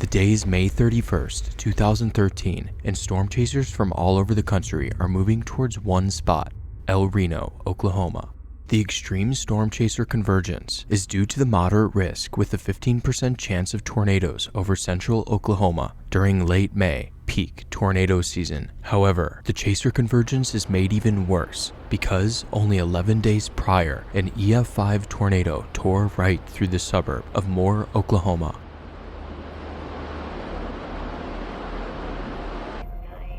The day is May 31st, 2013, and storm chasers from all over the country are moving towards one spot, Reno, Oklahoma. The extreme storm chaser convergence is due to the moderate risk with a 15% chance of tornadoes over central Oklahoma during late May, peak tornado season. However, the chaser convergence is made even worse because only 11 days prior, an EF5 tornado tore right through the suburb of Moore, Oklahoma.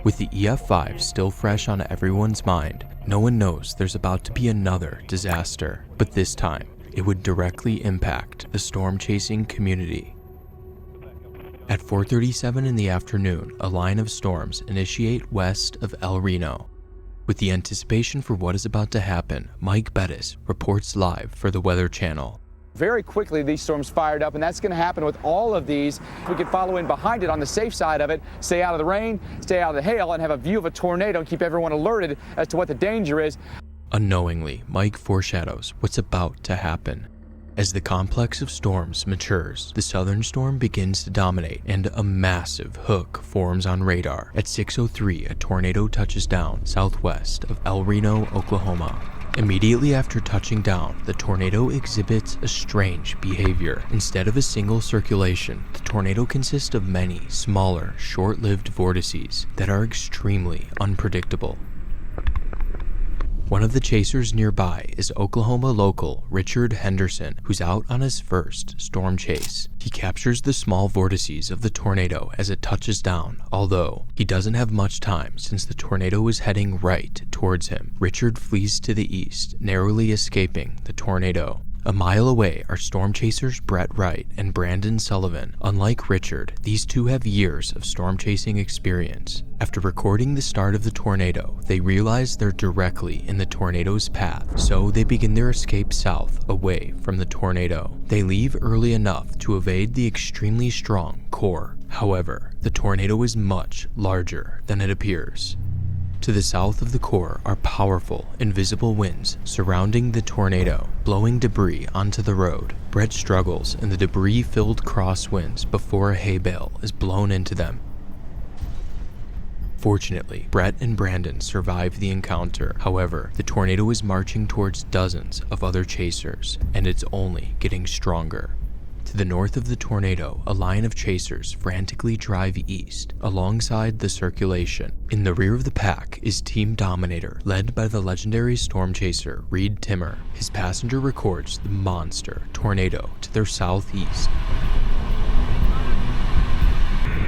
With the EF5 still fresh on everyone's mind, no one knows there's about to be another disaster, but this time, it would directly impact the storm chasing community. At 4:37 in the afternoon, a line of storms initiate west of Reno. With the anticipation for what is about to happen, Mike Bettis reports live for the Weather Channel. Very quickly, these storms fired up, and that's going to happen with all of these. We can follow in behind it on the safe side of it, stay out of the rain, stay out of the hail, and have a view of a tornado and keep everyone alerted as to what the danger is. Unknowingly, Mike foreshadows what's about to happen. As the complex of storms matures, the southern storm begins to dominate and a massive hook forms on radar. At 6:03, a tornado touches down southwest of Reno, Oklahoma. Immediately after touching down, the tornado exhibits a strange behavior. Instead of a single circulation, the tornado consists of many smaller, short-lived vortices that are extremely unpredictable. One of the chasers nearby is Oklahoma local Richard Henderson, who's out on his first storm chase. He captures the small vortices of the tornado as it touches down, although he doesn't have much time since the tornado is heading right towards him. Richard flees to the east, narrowly escaping the tornado. A mile away are storm chasers Brett Wright and Brandon Sullivan. Unlike Richard, these two have years of storm chasing experience. After recording the start of the tornado, they realize they're directly in the tornado's path, so they begin their escape south, away from the tornado. They leave early enough to evade the extremely strong core. However, the tornado is much larger than it appears. To the south of the core are powerful, invisible winds surrounding the tornado, blowing debris onto the road. Brett struggles in the debris-filled crosswinds before a hay bale is blown into them. Fortunately, Brett and Brandon survive the encounter. However, the tornado is marching towards dozens of other chasers, and it's only getting stronger. To the north of the tornado, a line of chasers frantically drive east, alongside the circulation. In the rear of the pack is Team Dominator, led by the legendary storm chaser Reed Timmer. His passenger records the monster tornado to their southeast.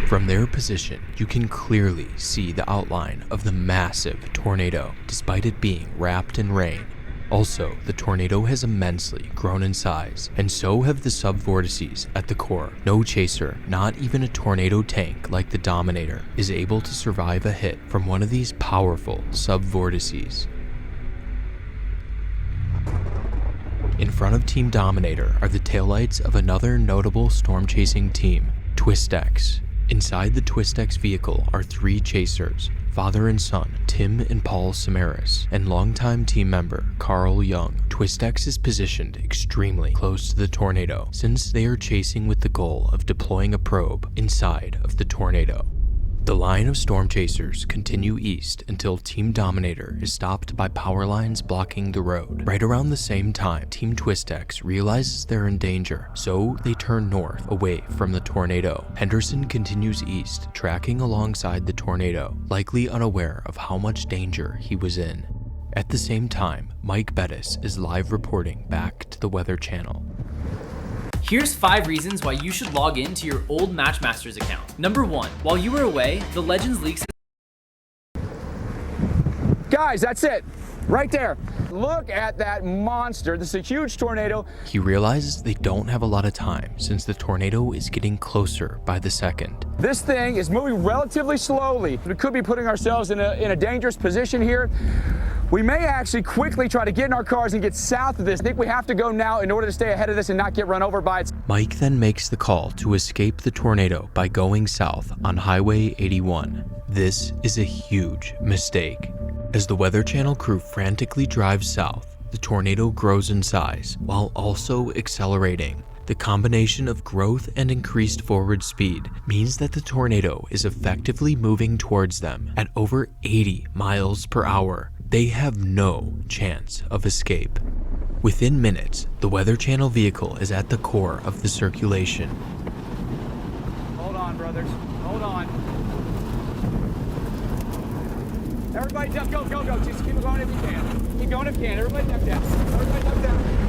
From their position, you can clearly see the outline of the massive tornado, despite it being wrapped in rain. Also, the tornado has immensely grown in size, and so have the subvortices at the core. No chaser, not even a tornado tank like the Dominator, is able to survive a hit from one of these powerful subvortices. In front of Team Dominator are the taillights of another notable storm-chasing team, Twistex. Inside the Twistex vehicle are three chasers, father and son, Tim and Paul Samaras, and longtime team member, Carl Young. Twistex is positioned extremely close to the tornado, since they are chasing with the goal of deploying a probe inside of the tornado. The line of storm chasers continue east until Team Dominator is stopped by power lines blocking the road. Right around the same time, Team Twistex realizes they're in danger, so they turn north away from the tornado. Henderson continues east, tracking alongside the tornado, likely unaware of how much danger he was in. At the same time, Mike Bettis is live reporting back to the Weather Channel. Here's 5 reasons why you should log in to your old Matchmasters account. Number 1, while you were away, the Legends leaks. Guys, that's it. Right there. Look at that monster. This is a huge tornado. He realizes they don't have a lot of time since the tornado is getting closer by the second. This thing is moving relatively slowly. We could be putting ourselves in a dangerous position here. We may actually quickly try to get in our cars and get south of this. I think we have to go now in order to stay ahead of this and not get run over by it. Mike then makes the call to escape the tornado by going south on Highway 81. This is a huge mistake. As the Weather Channel crew frantically drives south, the tornado grows in size while also accelerating. The combination of growth and increased forward speed means that the tornado is effectively moving towards them at over 80 miles per hour. They have no chance of escape. Within minutes, the Weather Channel vehicle is at the core of the circulation. Hold on, brothers. Hold on. Everybody duck, go, go, go. Just keep it going if you can. Keep going if you can. Everybody duck down. Everybody duck down.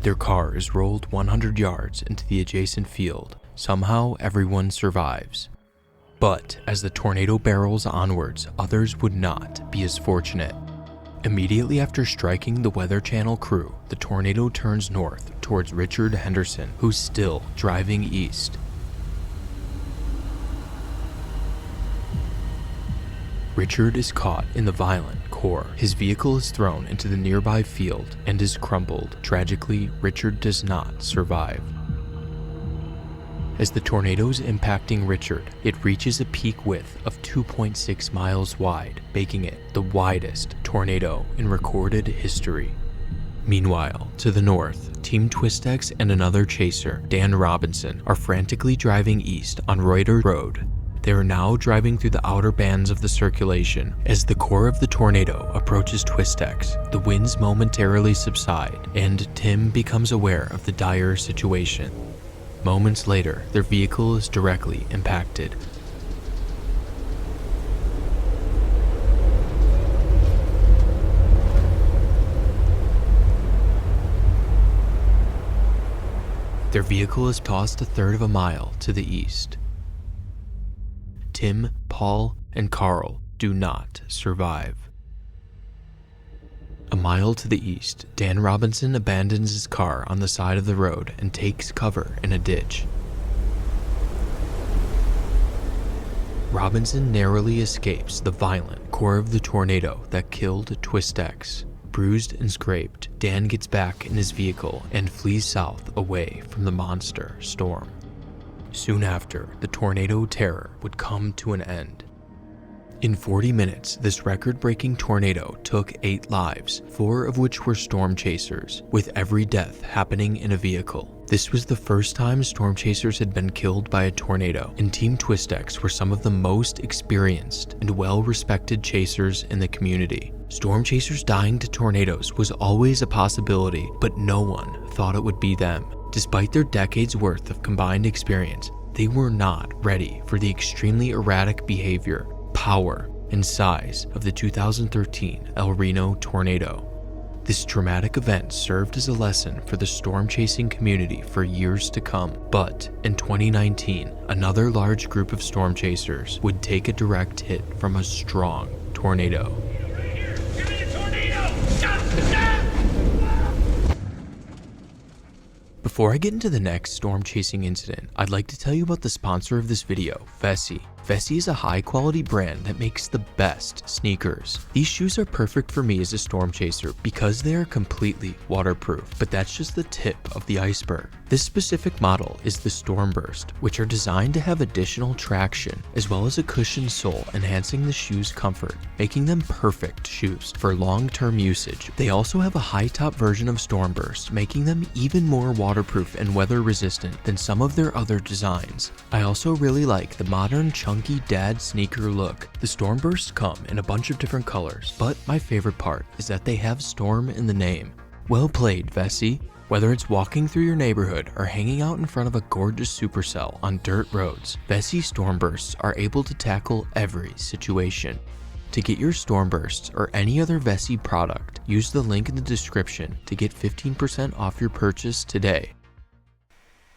Their car is rolled 100 yards into the adjacent field. Somehow, everyone survives. But as the tornado barrels onwards, others would not be as fortunate. Immediately after striking the Weather Channel crew, the tornado turns north towards Richard Henderson, who's still driving east. Richard is caught in the violent core. His vehicle is thrown into the nearby field and is crumpled. Tragically, Richard does not survive. As the tornado is impacting Richard, it reaches a peak width of 2.6 miles wide, making it the widest tornado in recorded history. Meanwhile, to the north, Team Twistex and another chaser, Dan Robinson, are frantically driving east on Reuter Road. They are now driving through the outer bands of the circulation. As the core of the tornado approaches Twistex, the winds momentarily subside, and Tim becomes aware of the dire situation. Moments later, their vehicle is directly impacted. Their vehicle is tossed a third of a mile to the east. Tim, Paul, and Carl do not survive. A mile to the east, Dan Robinson abandons his car on the side of the road and takes cover in a ditch. Robinson narrowly escapes the violent core of the tornado that killed Twistex. Bruised and scraped, Dan gets back in his vehicle and flees south away from the monster storm. Soon after, the tornado terror would come to an end. In 40 minutes, this record-breaking tornado took 8 lives, 4 of which were storm chasers, with every death happening in a vehicle. This was the first time storm chasers had been killed by a tornado, and Team Twistex were some of the most experienced and well-respected chasers in the community. Storm chasers dying to tornadoes was always a possibility, but no one thought it would be them. Despite their decades worth of combined experience, they were not ready for the extremely erratic behavior, power, and size of the 2013 El Reno tornado. This traumatic event served as a lesson for the storm chasing community for years to come, but in 2019, another large group of storm chasers would take a direct hit from a strong tornado. Give me a tornado! Stop! Before I get into the next storm chasing incident, I'd like to tell you about the sponsor of this video, Vessi. Vessi is a high-quality brand that makes the best sneakers. These shoes are perfect for me as a storm chaser because they are completely waterproof, but that's just the tip of the iceberg. This specific model is the Stormburst, which are designed to have additional traction, as well as a cushioned sole enhancing the shoe's comfort, making them perfect shoes for long-term usage. They also have a high-top version of Stormburst, making them even more waterproof and weather-resistant than some of their other designs. I also really like the modern chunky dad sneaker look. The Stormbursts come in a bunch of different colors, but my favorite part is that they have storm in the name. Well played, Vessi. Whether it's walking through your neighborhood or hanging out in front of a gorgeous supercell on dirt roads, Vessi Stormbursts are able to tackle every situation. To get your Stormbursts or any other Vessi product, use the link in the description to get 15% off your purchase today.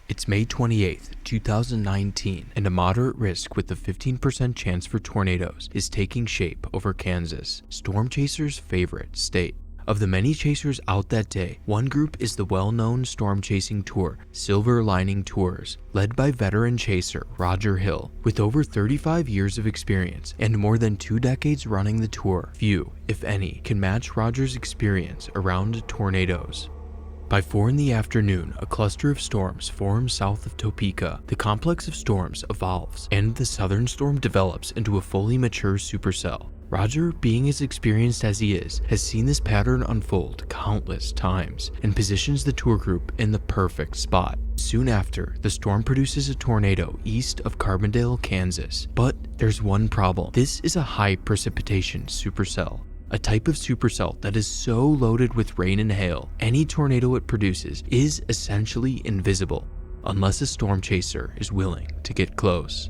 It's May 28th, 2019, and a moderate risk with a 15% chance for tornadoes is taking shape over Kansas, storm chasers' favorite state. Of the many chasers out that day, one group is the well-known storm chasing tour, Silver Lining Tours, led by veteran chaser Roger Hill. With over 35 years of experience and more than 2 decades running the tour, few, if any, can match Roger's experience around tornadoes. By 4 in the afternoon, a cluster of storms forms south of Topeka. The complex of storms evolves, and the southern storm develops into a fully mature supercell. Roger, being as experienced as he is, has seen this pattern unfold countless times and positions the tour group in the perfect spot. Soon after, the storm produces a tornado east of Carbondale, Kansas. But there's one problem. This is a high precipitation supercell. A type of supercell that is so loaded with rain and hail, any tornado it produces is essentially invisible, unless a storm chaser is willing to get close.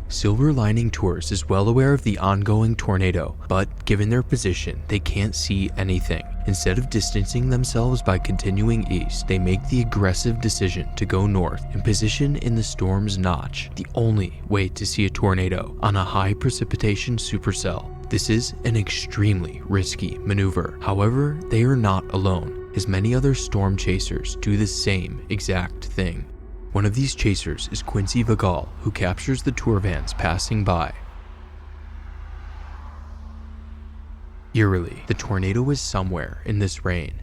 Silver Lining Tours is well aware of the ongoing tornado, but given their position, they can't see anything. Instead of distancing themselves by continuing east, they make the aggressive decision to go north and position in the storm's notch, the only way to see a tornado on a high precipitation supercell. This is an extremely risky maneuver. However, they are not alone, as many other storm chasers do the same exact thing. One of these chasers is Quincy Vigal, who captures the tour vans passing by. Eerily, the tornado is somewhere in this rain.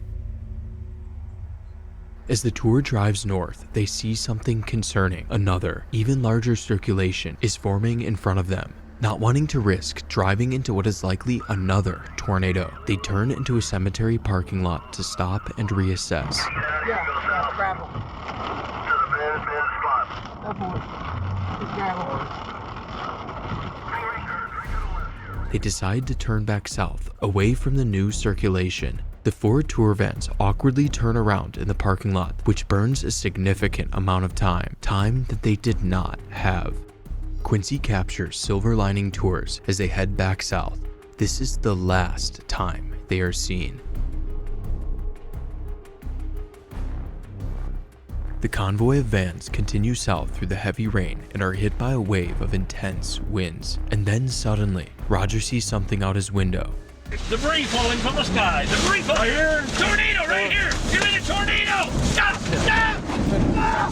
As the tour drives north, they see something concerning. Another, even larger circulation is forming in front of them. Not wanting to risk driving into what is likely another tornado, they turn into a cemetery parking lot to stop and reassess. Yeah, gravel. They decide to turn back south, away from the new circulation. The 4 tour vans awkwardly turn around in the parking lot, which burns a significant amount of time that they did not have. Quincy captures Silver Lining Tours as they head back south. This is the last time they are seen. The convoy of vans continue south through the heavy rain and are hit by a wave of intense winds. And then suddenly, Roger sees something out his window. Debris falling from the sky. Debris falling. Right here. Tornado right here. Get in a tornado. Stop. Stop. Ah!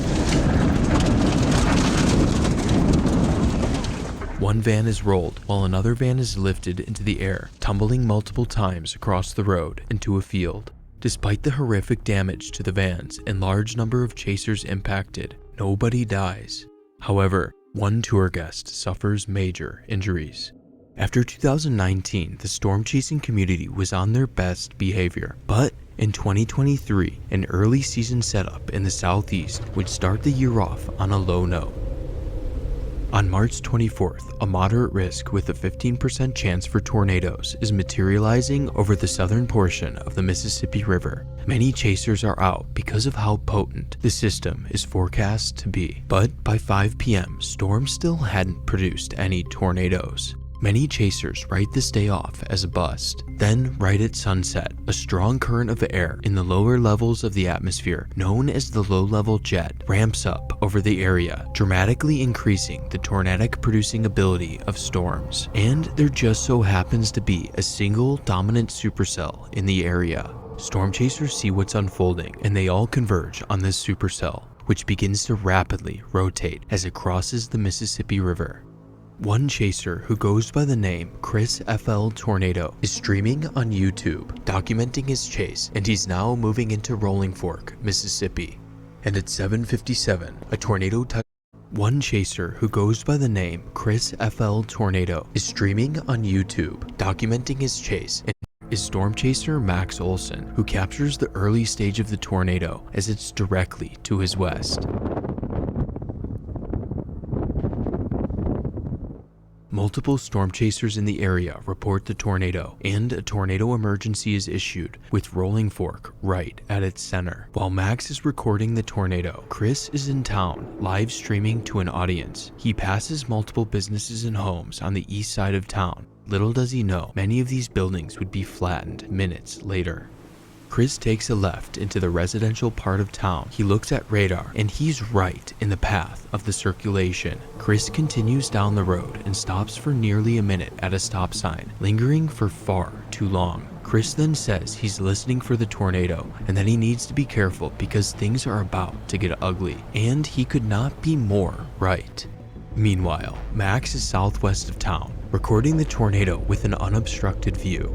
One van is rolled, while another van is lifted into the air, tumbling multiple times across the road into a field. Despite the horrific damage to the vans and large number of chasers impacted, nobody dies. However, one tour guest suffers major injuries. After 2019, the storm chasing community was on their best behavior, but in 2023, an early season setup in the southeast would start the year off on a low note. On March 24th, a moderate risk with a 15% chance for tornadoes is materializing over the southern portion of the Mississippi River. Many chasers are out because of how potent the system is forecast to be. But by 5 p.m., storm still hadn't produced any tornadoes. Many chasers write this day off as a bust. Then, right at sunset, a strong current of air in the lower levels of the atmosphere, known as the low-level jet, ramps up over the area, dramatically increasing the tornadic producing ability of storms. And there just so happens to be a single dominant supercell in the area. Storm chasers see what's unfolding, and they all converge on this supercell, which begins to rapidly rotate as it crosses the Mississippi River. One chaser who goes by the name Chris FL Tornado is streaming on YouTube, documenting his chase, and he's now moving into Rolling Fork, Mississippi. And at 7:57, a tornado One chaser who goes by the name Chris FL Tornado is streaming on YouTube, documenting his chase, and is storm chaser Max Olson, who captures the early stage of the tornado as it's directly to his west. Multiple storm chasers in the area report the tornado, and a tornado emergency is issued, with Rolling Fork right at its center. While Max is recording the tornado, Chris is in town, live streaming to an audience. He passes multiple businesses and homes on the east side of town. Little does he know, many of these buildings would be flattened minutes later. Chris takes a left into the residential part of town. He looks at radar, and he's right in the path of the circulation. Chris continues down the road and stops for nearly a minute at a stop sign, lingering for far too long. Chris then says he's listening for the tornado and that he needs to be careful because things are about to get ugly, and he could not be more right. Meanwhile, Max is southwest of town, recording the tornado with an unobstructed view.